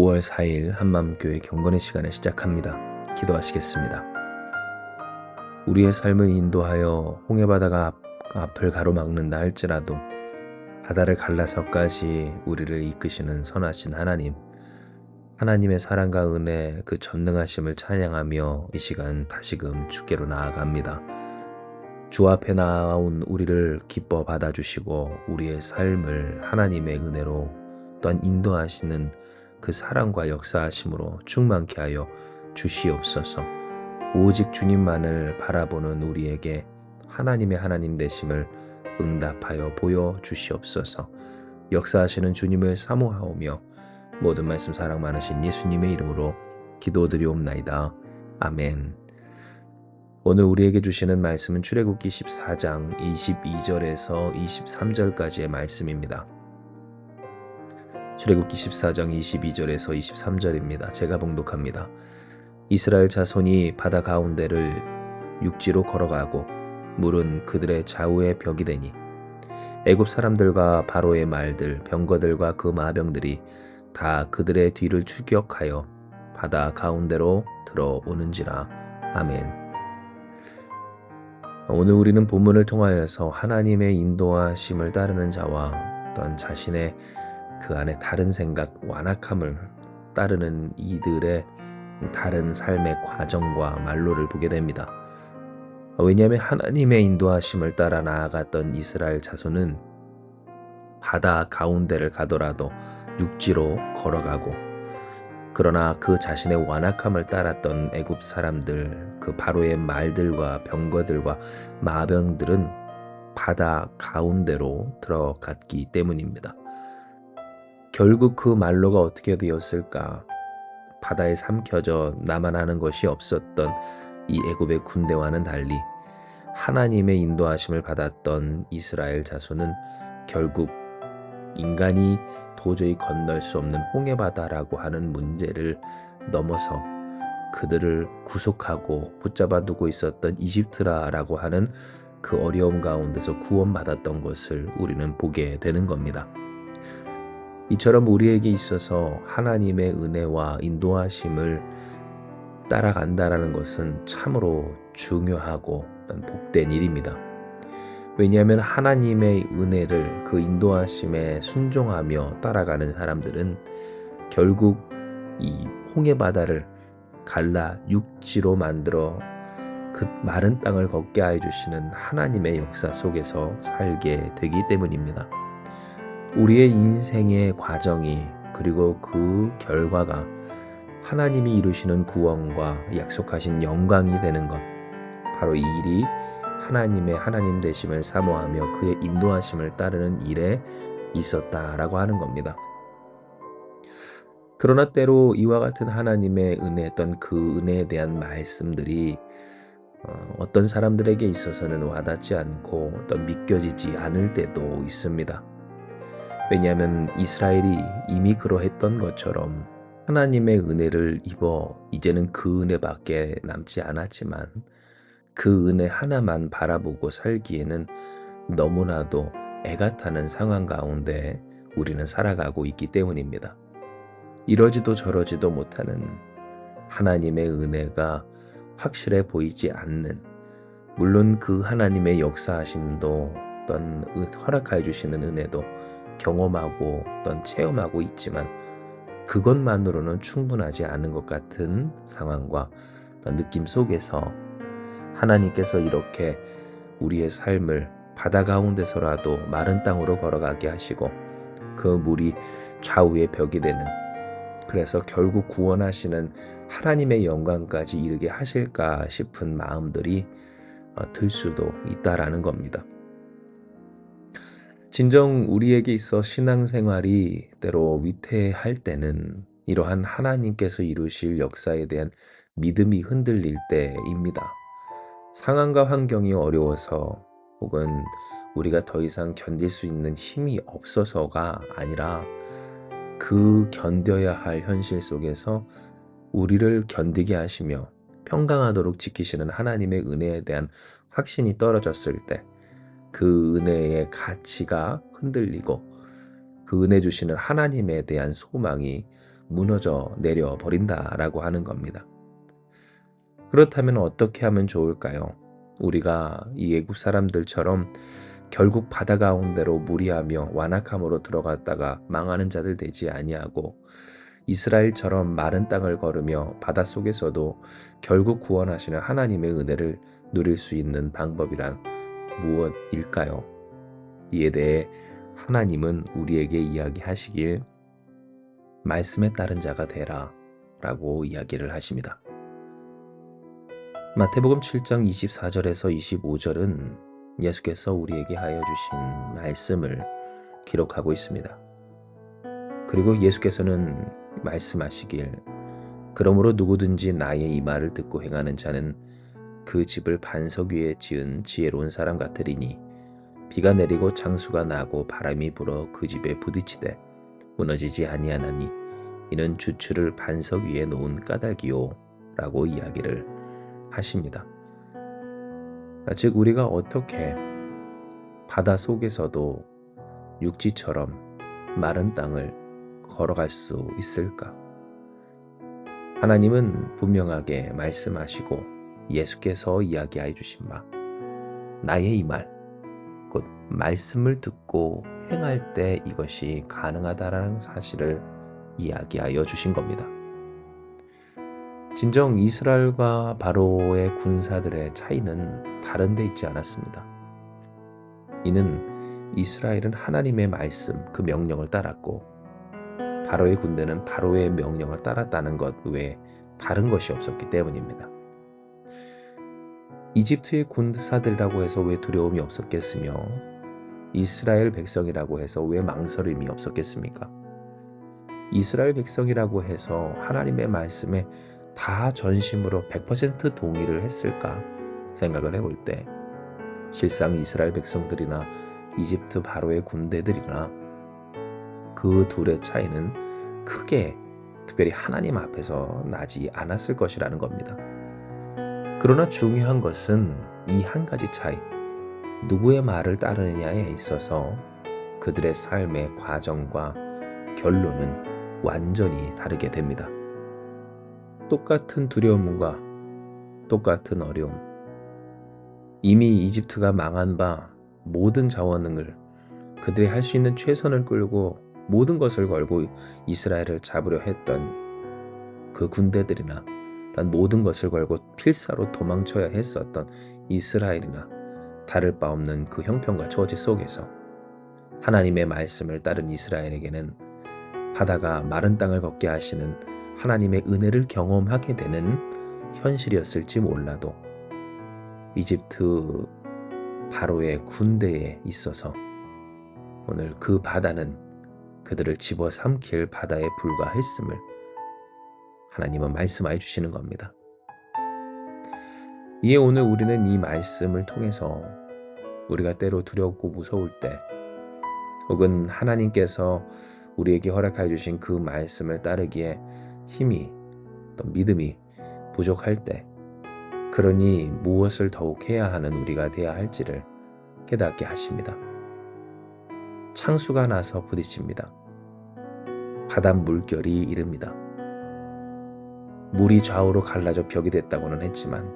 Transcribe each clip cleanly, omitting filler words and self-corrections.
5월 4일 한마음교회 경건의 시간을 시작합니다. 기도하시겠습니다. 우리의 삶을 인도하여 홍해바다가 앞을 가로막는다 할지라도 바다를 갈라서까지 우리를 이끄시는 선하신 하나님, 하나님의 사랑과 은혜 그 전능하심을 찬양하며 이 시간 다시금 주께로 나아갑니다. 주 앞에 나온 우리를 기뻐 받아주시고 우리의 삶을 하나님의 은혜로 또한 인도하시는 그 사랑과 역사하심으로 충만케 하여 주시옵소서. 오직 주님만을 바라보는 우리에게 하나님의 하나님 되심을 응답하여 보여주시옵소서. 역사하시는 주님을 사모하오며 모든 말씀 사랑 많으신 예수님의 이름으로 기도드리옵나이다. 아멘. 오늘 우리에게 주시는 말씀은 출애굽기 14장 22절에서 23절까지의 말씀입니다. 출애굽기 14장 22절에서 23절입니다. 제가 봉독합니다. 이스라엘 자손이 바다 가운데를 육지로 걸어가고 물은 그들의 좌우에 벽이 되니 애굽 사람들과 바로의 말들 병거들과 그 마병들이 다 그들의 뒤를 추격하여 바다 가운데로 들어오는지라. 아멘. 오늘 우리는 본문을 통하여서 하나님의 인도하심을 따르는 자와 또한 자신의 그 안에 다른 생각, 완악함을 따르는 이들의 다른 삶의 과정과 말로를 보게 됩니다. 왜냐하면 하나님의 인도하심을 따라 나아갔던 이스라엘 자손은 바다 가운데를 가더라도 육지로 걸어가고, 그러나 그 자신의 완악함을 따랐던 애굽 사람들, 그 바로의 말들과 병거들과 마병들은 바다 가운데로 들어갔기 때문입니다. 결국 그 말로가 어떻게 되었을까? 바다에 삼켜져 남아나는 것이 없었던 이 애굽의 군대와는 달리 하나님의 인도하심을 받았던 이스라엘 자손은 결국 인간이 도저히 건널 수 없는 홍해바다라고 하는 문제를 넘어서 그들을 구속하고 붙잡아 두고 있었던 이집트라라고 하는 그 어려움 가운데서 구원받았던 것을 우리는 보게 되는 겁니다. 이처럼 우리에게 있어서 하나님의 은혜와 인도하심을 따라간다라는 것은 참으로 중요하고 복된 일입니다. 왜냐하면 하나님의 은혜를 그 인도하심에 순종하며 따라가는 사람들은 결국 이 홍해바다를 갈라 육지로 만들어 그 마른 땅을 걷게 해주시는 하나님의 역사 속에서 살게 되기 때문입니다. 우리의 인생의 과정이 그리고 그 결과가 하나님이 이루시는 구원과 약속하신 영광이 되는 것, 바로 이 일이 하나님의 하나님 되심을 사모하며 그의 인도하심을 따르는 일에 있었다라고 하는 겁니다. 그러나 때로 이와 같은 하나님의 은혜였던 그 은혜에 대한 말씀들이 어떤 사람들에게 있어서는 와닿지 않고 어떤 믿겨지지 않을 때도 있습니다. 왜냐하면 이스라엘이 이미 그러했던 것처럼 하나님의 은혜를 입어 이제는 그 은혜밖에 남지 않았지만 그 은혜 하나만 바라보고 살기에는 너무나도 애가 타는 상황 가운데 우리는 살아가고 있기 때문입니다. 이러지도 저러지도 못하는 하나님의 은혜가 확실해 보이지 않는, 물론 그 하나님의 역사하심도 어떤 허락하여 주시는 은혜도 경험하고 어떤 체험하고 있지만 그것만으로는 충분하지 않은 것 같은 상황과 어떤 느낌 속에서 하나님께서 이렇게 우리의 삶을 바다 가운데서라도 마른 땅으로 걸어가게 하시고 그 물이 좌우의 벽이 되는, 그래서 결국 구원하시는 하나님의 영광까지 이르게 하실까 싶은 마음들이 들 수도 있다라는 겁니다. 진정 우리에게 있어 신앙생활이 때로 위태할 때는 이러한 하나님께서 이루실 역사에 대한 믿음이 흔들릴 때입니다. 상황과 환경이 어려워서 혹은 우리가 더 이상 견딜 수 있는 힘이 없어서가 아니라 그 견뎌야 할 현실 속에서 우리를 견디게 하시며 평강하도록 지키시는 하나님의 은혜에 대한 확신이 떨어졌을 때 그 은혜의 가치가 흔들리고 그 은혜 주시는 하나님에 대한 소망이 무너져 내려 버린다라고 하는 겁니다. 그렇다면 어떻게 하면 좋을까요? 우리가 이 애굽 사람들처럼 결국 바다 가운데로 무리하며 완악함으로 들어갔다가 망하는 자들 되지 아니하고 이스라엘처럼 마른 땅을 걸으며 바닷속에서도 결국 구원하시는 하나님의 은혜를 누릴 수 있는 방법이란 무엇일까요? 이에 대해 하나님은 우리에게 이야기하시길 말씀에 따른 자가 되라 라고 이야기를 하십니다. 마태복음 7장 24절에서 25절은 예수께서 우리에게 하여 주신 말씀을 기록하고 있습니다. 그리고 예수께서는 말씀하시길 그러므로 누구든지 나의 이 말을 듣고 행하는 자는 그 집을 반석 위에 지은 지혜로운 사람 같으리니 비가 내리고 장수가 나고 바람이 불어 그 집에 부딪히되 무너지지 아니하나니 이는 주추를 반석 위에 놓은 까닭이요 라고 이야기를 하십니다. 즉 우리가 어떻게 바다 속에서도 육지처럼 마른 땅을 걸어갈 수 있을까? 하나님은 분명하게 말씀하시고 예수께서 이야기해 주신 바 나의 이 말, 곧 말씀을 듣고 행할 때 이것이 가능하다라는 사실을 이야기하여 주신 겁니다. 진정 이스라엘과 바로의 군사들의 차이는 다른 데 있지 않았습니다. 이는 이스라엘은 하나님의 말씀, 그 명령을 따랐고 바로의 군대는 바로의 명령을 따랐다는 것 외에 다른 것이 없었기 때문입니다. 이집트의 군사들이라고 해서 왜 두려움이 없었겠으며 이스라엘 백성이라고 해서 왜 망설임이 없었겠습니까? 이스라엘 백성이라고 해서 하나님의 말씀에 다 전심으로 100% 동의를 했을까 생각을 해볼 때 실상 이스라엘 백성들이나 이집트 바로의 군대들이나 그 둘의 차이는 크게 특별히 하나님 앞에서 나지 않았을 것이라는 겁니다. 그러나 중요한 것은 이 한 가지 차이, 누구의 말을 따르느냐에 있어서 그들의 삶의 과정과 결론은 완전히 다르게 됩니다. 똑같은 두려움과 똑같은 어려움, 이미 이집트가 망한 바 모든 자원을 그들이 할 수 있는 최선을 끌고 모든 것을 걸고 이스라엘을 잡으려 했던 그 군대들이나 단 모든 것을 걸고 필사로 도망쳐야 했었던 이스라엘이나 다를 바 없는 그 형편과 처지 속에서 하나님의 말씀을 따른 이스라엘에게는 바다가 마른 땅을 걷게 하시는 하나님의 은혜를 경험하게 되는 현실이었을지 몰라도 이집트 바로의 군대에 있어서 오늘 그 바다는 그들을 집어삼킬 바다에 불과했음을 하나님은 말씀하여 주시는 겁니다. 이에 오늘 우리는 이 말씀을 통해서 우리가 때로 두렵고 무서울 때 혹은 하나님께서 우리에게 허락하여 주신 그 말씀을 따르기에 힘이 또 믿음이 부족할 때 그러니 무엇을 더욱 해야 하는 우리가 되어야 할지를 깨닫게 하십니다. 창수가 나서 부딪힙니다. 바다 물결이 이릅니다. 물이 좌우로 갈라져 벽이 됐다고는 했지만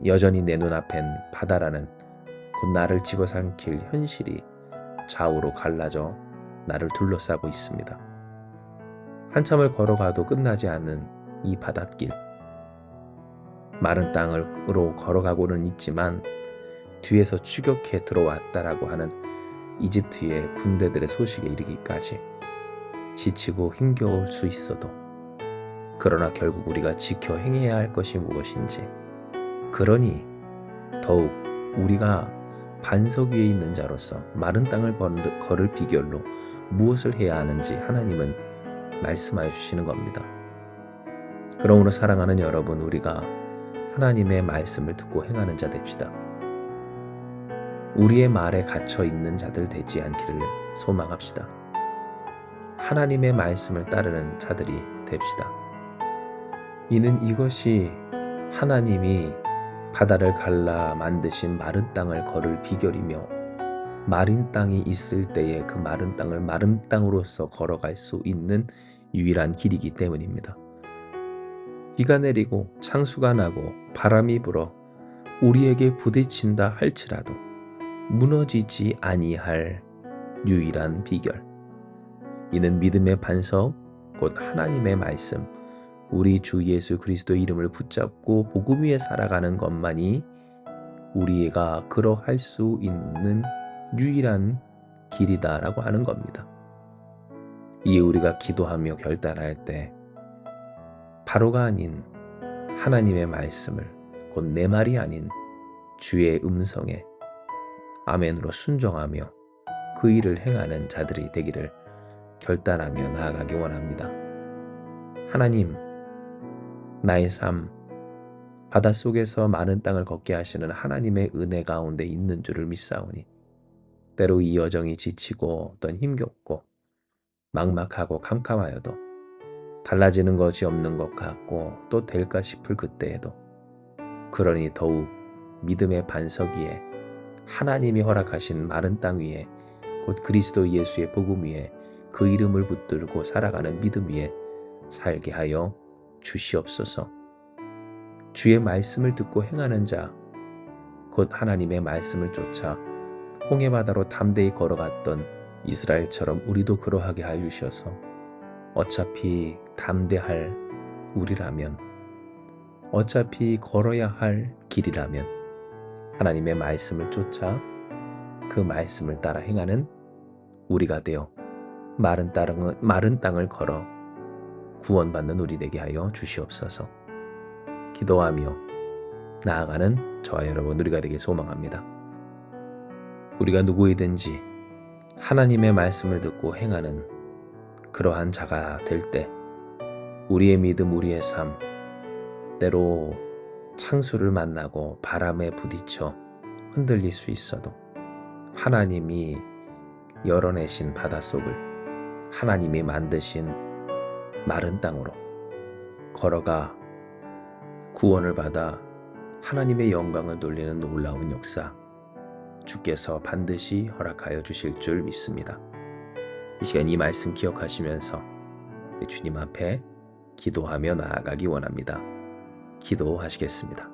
여전히 내 눈앞엔 바다라는 곧 나를 집어삼킬 현실이 좌우로 갈라져 나를 둘러싸고 있습니다. 한참을 걸어가도 끝나지 않는 이 바닷길, 마른 땅으로 걸어가고는 있지만 뒤에서 추격해 들어왔다라고 하는 이집트의 군대들의 소식에 이르기까지 지치고 힘겨울 수 있어도 그러나 결국 우리가 지켜 행해야 할 것이 무엇인지, 그러니 더욱 우리가 반석 위에 있는 자로서 마른 땅을 걸을 비결로 무엇을 해야 하는지 하나님은 말씀하여 주시는 겁니다. 그러므로 사랑하는 여러분, 우리가 하나님의 말씀을 듣고 행하는 자 됩시다. 우리의 말에 갇혀 있는 자들 되지 않기를 소망합시다. 하나님의 말씀을 따르는 자들이 됩시다. 이는 이것이 하나님이 바다를 갈라 만드신 마른 땅을 걸을 비결이며 마른 땅이 있을 때에 그 마른 땅을 마른 땅으로서 걸어갈 수 있는 유일한 길이기 때문입니다. 비가 내리고 창수가 나고 바람이 불어 우리에게 부딪힌다 할지라도 무너지지 아니할 유일한 비결. 이는 믿음의 반석, 곧 하나님의 말씀, 우리 주 예수 그리스도의 이름을 붙잡고 복음 위에 살아가는 것만이 우리가 그러할 수 있는 유일한 길이다라고 하는 겁니다. 이에 우리가 기도하며 결단할 때 바로가 아닌 하나님의 말씀을, 곧 내 말이 아닌 주의 음성에 아멘으로 순종하며 그 일을 행하는 자들이 되기를 결단하며 나아가기 원합니다. 하나님, 나의 삶, 바닷속에서 많은 땅을 걷게 하시는 하나님의 은혜 가운데 있는 줄을 믿사오니 때로 이 여정이 지치고 어떤 힘겹고 막막하고 캄캄하여도 달라지는 것이 없는 것 같고 또 될까 싶을 그때에도, 그러니 더욱 믿음의 반석 위에 하나님이 허락하신 마른 땅 위에 곧 그리스도 예수의 복음 위에 그 이름을 붙들고 살아가는 믿음 위에 살게 하여 주시옵소서. 주의 말씀을 듣고 행하는 자, 곧 하나님의 말씀을 쫓아 홍해바다로 담대히 걸어갔던 이스라엘처럼 우리도 그러하게 하여 주셔서 어차피 담대할 우리라면, 어차피 걸어야 할 길이라면 하나님의 말씀을 쫓아 그 말씀을 따라 행하는 우리가 되어 마른 땅을 걸어 구원받는 우리 되게 하여 주시옵소서. 기도하며 나아가는 저와 여러분 우리가 되길 소망합니다. 우리가 누구이든지 하나님의 말씀을 듣고 행하는 그러한 자가 될 때 우리의 믿음, 우리의 삶, 때로 창수를 만나고 바람에 부딪혀 흔들릴 수 있어도 하나님이 열어내신 바닷속을 하나님이 만드신 마른 땅으로 걸어가 구원을 받아 하나님의 영광을 돌리는 놀라운 역사 주께서 반드시 허락하여 주실 줄 믿습니다. 이 시간 이 말씀 기억하시면서 주님 앞에 기도하며 나아가기 원합니다. 기도하시겠습니다.